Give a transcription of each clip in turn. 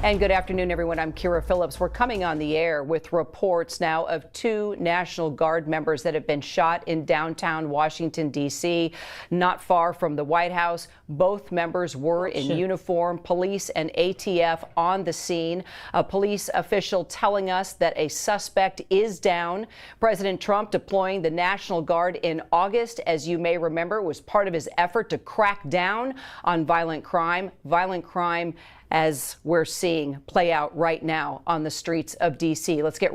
And good afternoon, everyone. I'm Kira Phillips. We're coming on the air with reports now of 2 National Guard members that have been shot in downtown Washington, D.C., not far from the White House. Both members were in uniform, police and ATF on the scene. A police official telling us that a suspect is down. President Trump deploying the National Guard in August, as you may remember, was part of his effort to crack down on violent crime. As we're seeing play out right now on the streets of D.C. Let's get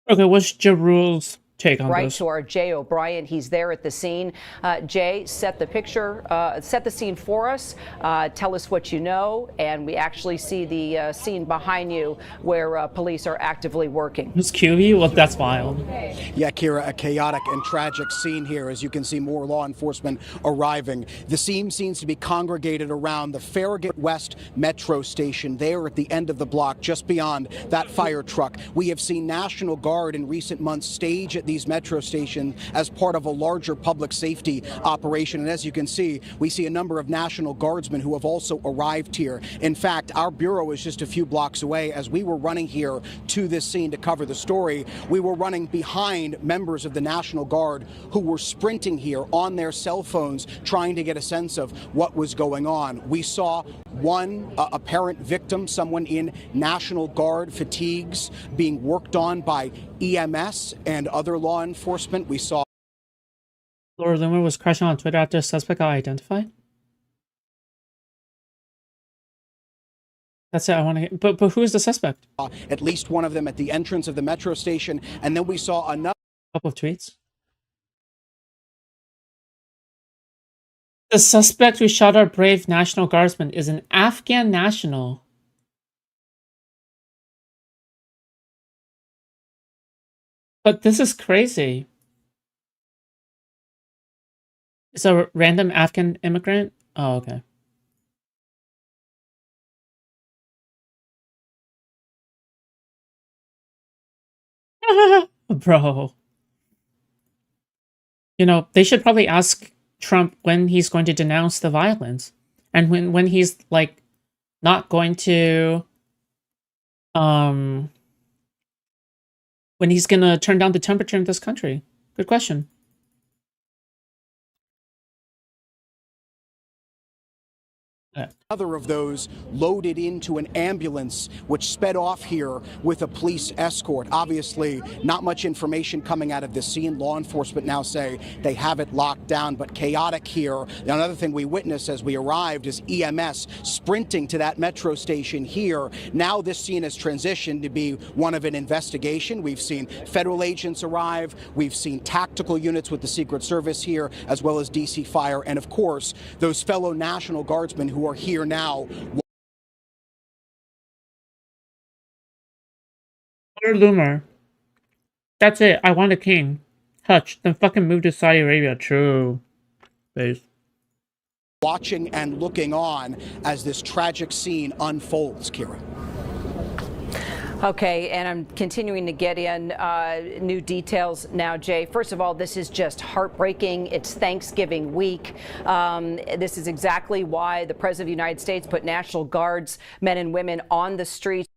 what's Jerul's take on right this? to our Jay O'Brien. He's there at the scene. Jay, set the scene for us. Tell us what you know, and we actually see the scene behind you where police are actively working. Who's QB? Well, that's wild. Yeah, Kira, a chaotic and tragic scene here. As you can see, more law enforcement arriving. The scene seems to be congregated around the Farragut West Metro Station, there at the end of the block, just beyond that fire truck. We have seen National Guard in recent months stage at these metro stations as part of a larger public safety operation. And as you can see, we see a number of National Guardsmen who have also arrived here. In fact, our bureau is just a few blocks away. As we were running here to this scene to cover the story, we were running behind members of the National Guard who were sprinting here on their cell phones, trying to get a sense of what was going on. We saw one apparent victim, someone in National Guard fatigues, being worked on by EMS and other law enforcement. We saw Laura Loomer was crashing on Twitter after a suspect got identified. That's it. I want to. But who is the suspect? At least one of them at the entrance of the metro station, and then we saw another Couple of tweets. The suspect who shot our brave National Guardsman is an Afghan national. But this is crazy. It's a random Afghan immigrant? Oh, okay. Bro. You know, they should probably ask Trump when he's going to denounce the violence. And when he's, like, not going to... when he's gonna turn down the temperature in this country. Good question. Other of those loaded into an ambulance, which sped off here with a police escort. Obviously, not much information coming out of this scene. Law enforcement now say they have it locked down, but chaotic here. Another thing we witnessed as we arrived is EMS sprinting to that metro station here. Now this scene has transitioned to be one of an investigation. We've seen federal agents arrive. We've seen tactical units with the Secret Service here, as well as DC Fire, and of course, those fellow National Guardsmen who are here now. Loomer. That's it. I want a king. Hutch, then fucking move to Saudi Arabia. True. Base. Watching and looking on as this tragic scene unfolds, Kira. Okay, and I'm continuing to get in new details now, Jay. First of all, this is just heartbreaking. It's Thanksgiving week. This is exactly why the President of the United States put National Guards, men and women, on the streets.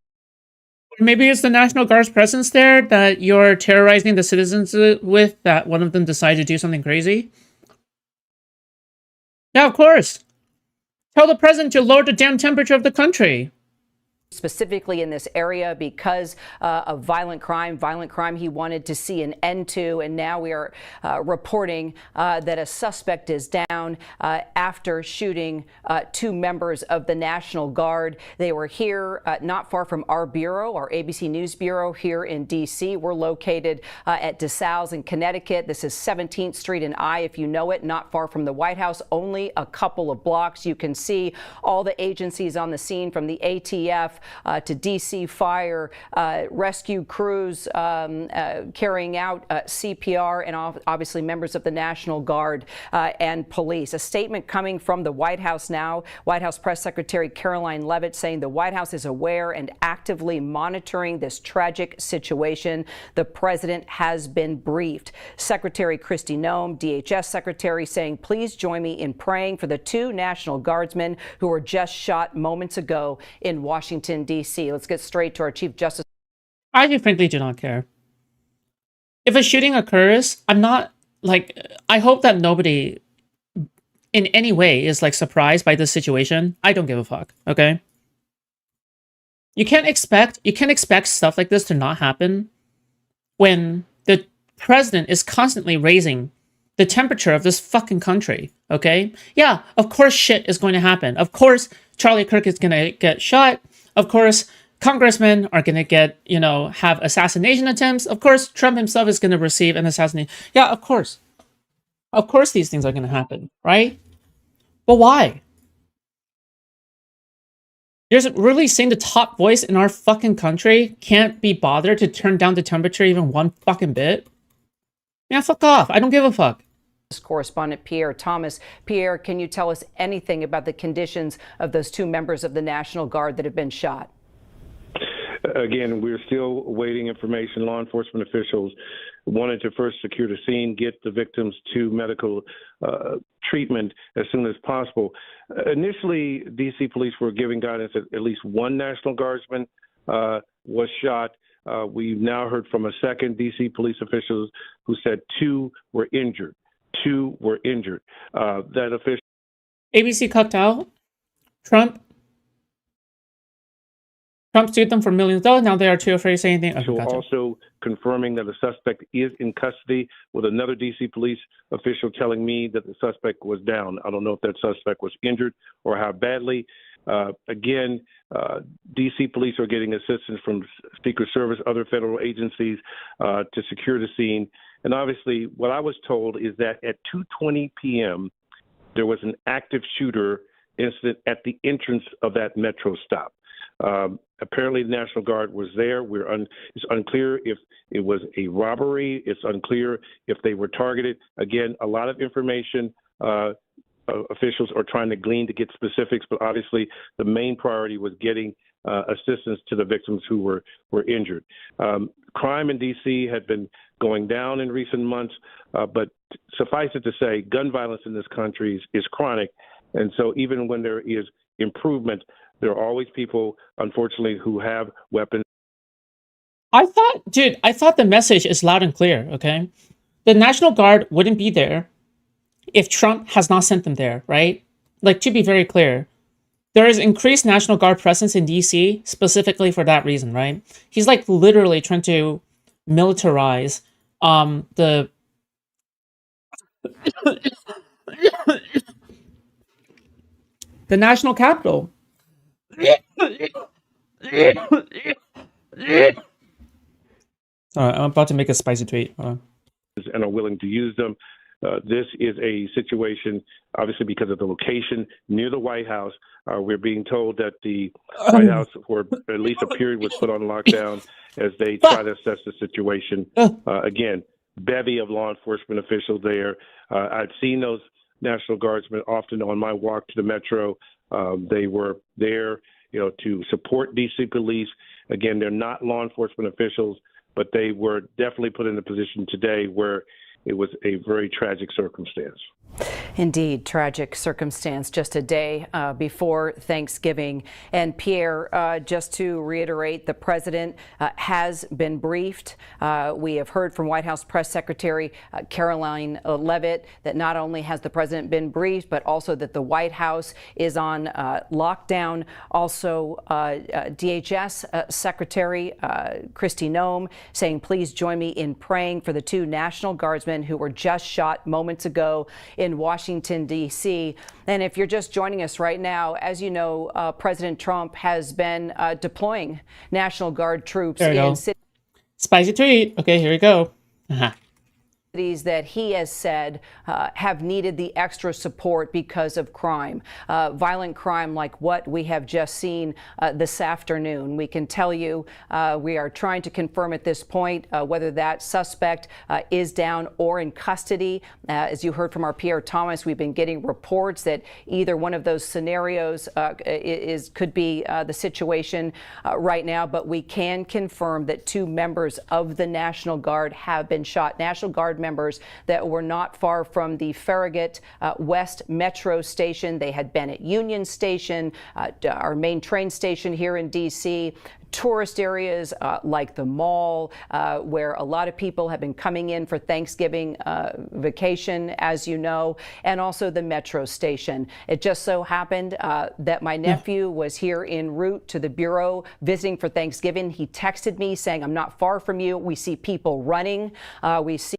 Maybe it's the National Guard's presence there that you're terrorizing the citizens with, that one of them decided to do something crazy. Yeah, of course. Tell the president to lower the damn temperature of the country. Specifically in this area because of violent crime he wanted to see an end to. And now we are reporting that a suspect is down after shooting 2 members of the National Guard. They were here not far from our bureau, our ABC News Bureau here in D.C. We're located at DeSales in Connecticut. This is 17th Street and I, if you know it, not far from the White House, only a couple of blocks. You can see all the agencies on the scene, from the ATF to DC Fire, rescue crews carrying out CPR, and obviously members of the National Guard and police. A statement coming from the White House now. White House Press Secretary Caroline Leavitt saying the White House is aware and actively monitoring this tragic situation. The president has been briefed. Secretary Kristi Noem, DHS Secretary, saying, please join me in praying for the 2 National Guardsmen who were just shot moments ago in Washington, Washington, D.C. Let's get straight to our Chief Justice. I frankly do not care. If a shooting occurs, I'm not, like, I hope that nobody in any way is, like, surprised by this situation. I don't give a fuck, okay? You can't expect stuff like this to not happen when the president is constantly raising the temperature of this fucking country, okay? Yeah, of course shit is going to happen. Of course Charlie Kirk is going to get shot. Of course congressmen are going to get, you know, have assassination attempts. Of course Trump himself is going to receive an assassination. Yeah, of course. Of course these things are going to happen, right? But why? You're really saying the top voice in our fucking country can't be bothered to turn down the temperature even one fucking bit? Man, fuck off. I don't give a fuck. Correspondent Pierre Thomas. Pierre, can you tell us anything about the conditions of those two members of the National Guard that have been shot? Again, we're still awaiting information. Law enforcement officials wanted to first secure the scene, get the victims to medical treatment as soon as possible. Initially, D.C. police were giving guidance that at least one National Guardsman was shot. We've now heard from a second D.C. police official who said two were injured. That official. ABC cut out. Trump sued them for millions of dollars. Now they are too afraid to say anything. So also confirming that the suspect is in custody, with another D.C. police official telling me that the suspect was down. I don't know if that suspect was injured or how badly. Again, D.C. police are getting assistance from Secret Service, other federal agencies to secure the scene. And obviously, what I was told is that at 2:20 p.m., there was an active shooter incident at the entrance of that metro stop. Apparently, the National Guard was there. It's unclear if it was a robbery. It's unclear if they were targeted. Again, a lot of information officials are trying to glean to get specifics, but obviously the main priority was getting assistance to the victims who were injured. Crime in D.C. had been going down in recent months, but suffice it to say, gun violence in this country is chronic. And so even when there is improvement, there are always people, unfortunately, who have weapons. I thought the message is loud and clear, okay? The National Guard wouldn't be there if Trump has not sent them there, right? Like, to be very clear, there is increased National Guard presence in DC specifically for that reason, right? He's like literally trying to militarize the the national capital. Sorry, I'm about to make a spicy tweet. And are willing to use them. This is a situation, obviously, because of the location near the White House. We're being told that the White House, for at least a period, was put on lockdown as they try to assess the situation. Again, bevy of law enforcement officials there. I've seen those National Guardsmen often on my walk to the metro. They were there, to support D.C. police. Again, they're not law enforcement officials, but they were definitely put in a position today where it was a very tragic circumstance. Indeed, tragic circumstance just a day before Thanksgiving. And Pierre, just to reiterate, the president has been briefed. We have heard from White House Press Secretary Caroline Leavitt that not only has the president been briefed, but also that the White House is on lockdown. Also, DHS Secretary Kristi Noem saying, please join me in praying for the two National Guardsmen who were just shot moments ago in Washington, D.C. And if you're just joining us right now, as you know, President Trump has been deploying National Guard troops in cities. Spicy tweet. Okay, here we go. That he has said have needed the extra support because of crime, violent crime like what we have just seen this afternoon. We can tell you we are trying to confirm at this point whether that suspect is down or in custody. As you heard from our Pierre Thomas, we've been getting reports that either one of those scenarios could be the situation right now, but we can confirm that two members of the National Guard have been shot. National Guard Guard members that were not far from the Farragut West Metro Station. They had been at Union Station, our main train station here in D.C., tourist areas like the mall, where a lot of people have been coming in for Thanksgiving vacation, as you know, and also the metro station. It just so happened that my nephew was here en route to the Bureau visiting for Thanksgiving. He texted me saying, "I'm not far from you. We see people running. We see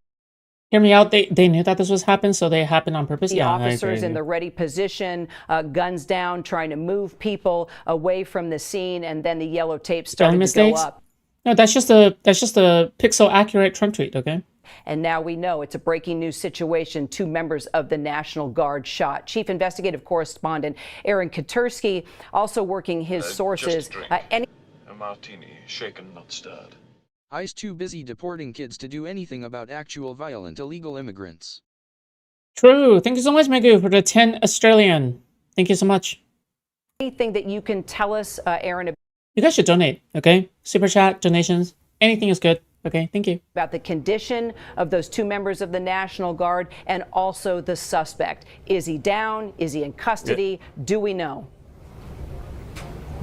Hear me out. They knew that this was happening, so they happened on purpose. the Yeah, officers in the ready position, guns down, trying to move people away from the scene, and then the yellow tape started to go mistakes? up. No, that's just a pixel accurate Trump tweet. Okay. And now we know it's a breaking news situation. 2 members of the National Guard shot. Chief Investigative Correspondent Aaron Katursky also working his sources. Just a drink. A martini, shaken, not stirred. ICE too busy deporting kids to do anything about actual violent illegal immigrants. True. Thank you so much, Megu, for the 10 Australian. Thank you so much. Anything that you can tell us, Aaron, You guys should donate, okay? Super chat, donations, anything is good. Okay, thank you. about the condition of those 2 members of the National Guard and also the suspect. Is he down? Is he in custody? Do we know?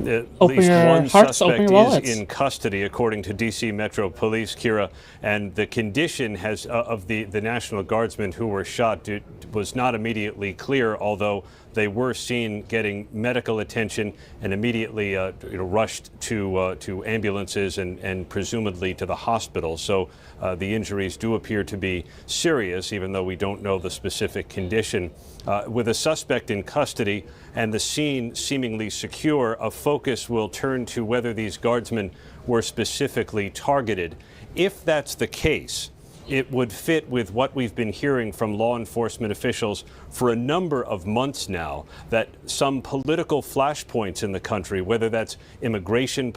At Open least your one hearts, open suspect your is wallets. in custody, according to D.C. Metro Police, Kira. And the condition has of the National Guardsmen who were shot was not immediately clear, although they were seen getting medical attention and immediately rushed to ambulances and presumably to the hospital. So the injuries do appear to be serious, even though we don't know the specific condition. With a suspect in custody and the scene seemingly secure, a focus will turn to whether these guardsmen were specifically targeted. If that's the case, it would fit with what we've been hearing from law enforcement officials for a number of months now, that some political flashpoints in the country, whether that's immigration.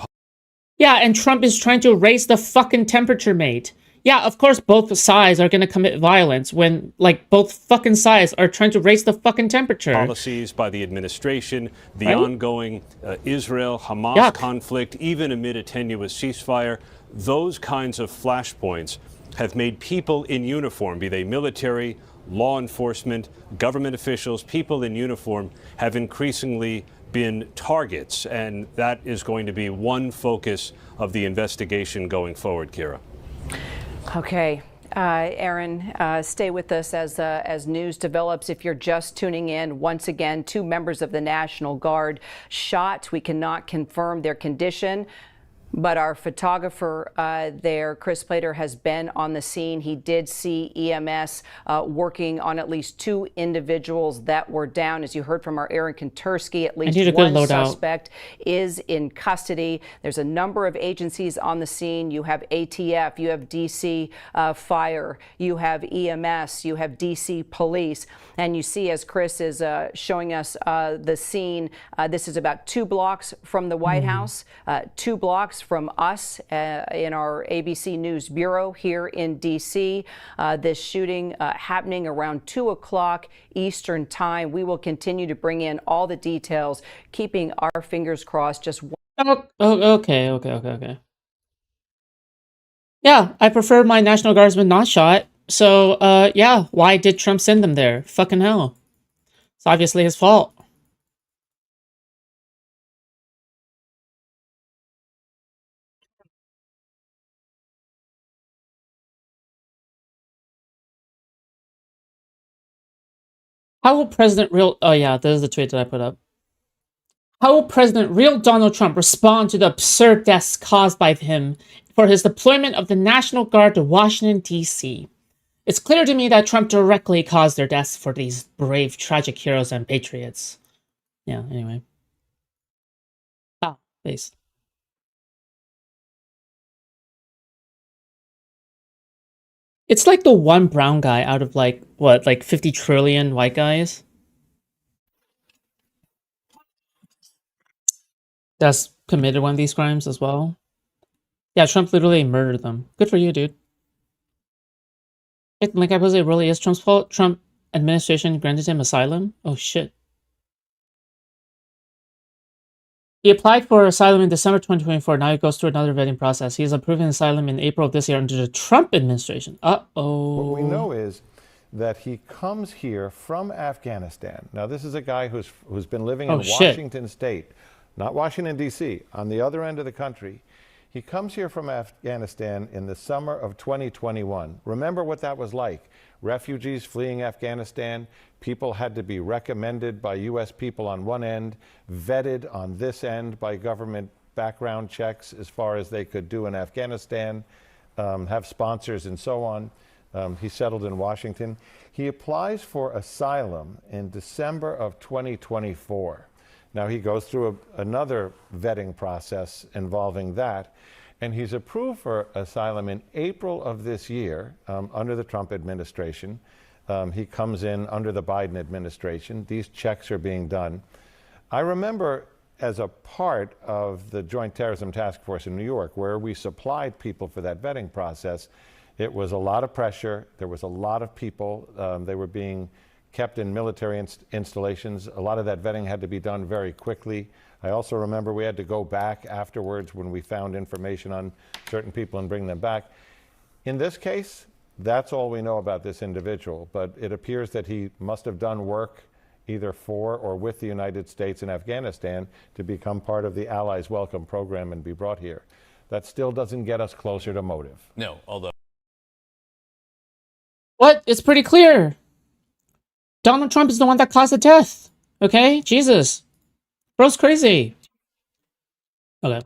Yeah, and Trump is trying to raise the fucking temperature, mate. Yeah, of course both sides are going to commit violence when, like, both fucking sides are trying to raise the fucking temperature. Policies by the administration, the Right? ongoing Israel-Hamas Yuck. conflict, even amid a tenuous ceasefire, those kinds of flashpoints have made people in uniform, be they military, law enforcement, government officials, people in uniform have increasingly been targets. And that is going to be one focus of the investigation going forward, Kira. Okay. Aaron, stay with us as news develops. If you're just tuning in, once again, 2 members of the National Guard shot. We cannot confirm their condition, but our photographer there, Chris Plater, has been on the scene. He did see EMS working on at least 2 individuals that were down. As you heard from our Aaron Katursky, at least one suspect is in custody. There's a number of agencies on the scene. You have ATF, you have DC Fire, you have EMS, you have DC Police. And you see, as Chris is showing us the scene, this is about 2 blocks from the White House, 2 blocks from us in our ABC News Bureau here in D.C. This shooting happening around 2 o'clock Eastern Time. We will continue to bring in all the details, keeping our fingers crossed. Just Okay. Yeah, I prefer my National Guardsmen not shot. So, yeah, why did Trump send them there? Fucking hell. It's obviously his fault. How will oh yeah, this is the tweet that I put up. How will real Donald Trump respond to the absurd deaths caused by him for his deployment of the National Guard to Washington, D.C.? It's clear to me that Trump directly caused their deaths for these brave, tragic heroes and patriots. Yeah, anyway. Please. It's like the one brown guy out of, like, what, like 50 trillion white guys? That's committed one of these crimes as well. Yeah, Trump literally murdered them. Good for you, dude. Like, I suppose it really is Trump's fault. Trump administration granted him asylum? Oh, shit. He applied for asylum in December 2024. Now he goes through another vetting process. He is approving asylum in April of this year under the Trump administration. Uh-oh. What we know is that he comes here from Afghanistan. Now, this is a guy who's been living in Washington State, not Washington, D.C., on the other end of the country. He comes here from Afghanistan in the summer of 2021. Remember what that was like. Refugees fleeing Afghanistan, people had to be recommended by U.S. people on one end, vetted on this end by government background checks as far as they could do in Afghanistan, have sponsors and so on. He settled in Washington. He applies for asylum in December of 2024. Now he goes through another vetting process involving that, and he's approved for asylum in April of this year under the Trump administration. He comes in under the Biden administration. These checks are being done. I remember as a part of the Joint Terrorism Task Force in New York, where we supplied people for that vetting process, it was a lot of pressure. There was a lot of people. They were being kept in military installations. A lot of that vetting had to be done very quickly. I also remember we had to go back afterwards when we found information on certain people and bring them back. In this case, that's all we know about this individual, but it appears that he must have done work either for or with the United States in Afghanistan to become part of the Allies Welcome Program and be brought here. That still doesn't get us closer to motive. No, although... What? It's pretty clear. Donald Trump is the one that caused the death. Okay? Jesus. Bro's crazy. Okay.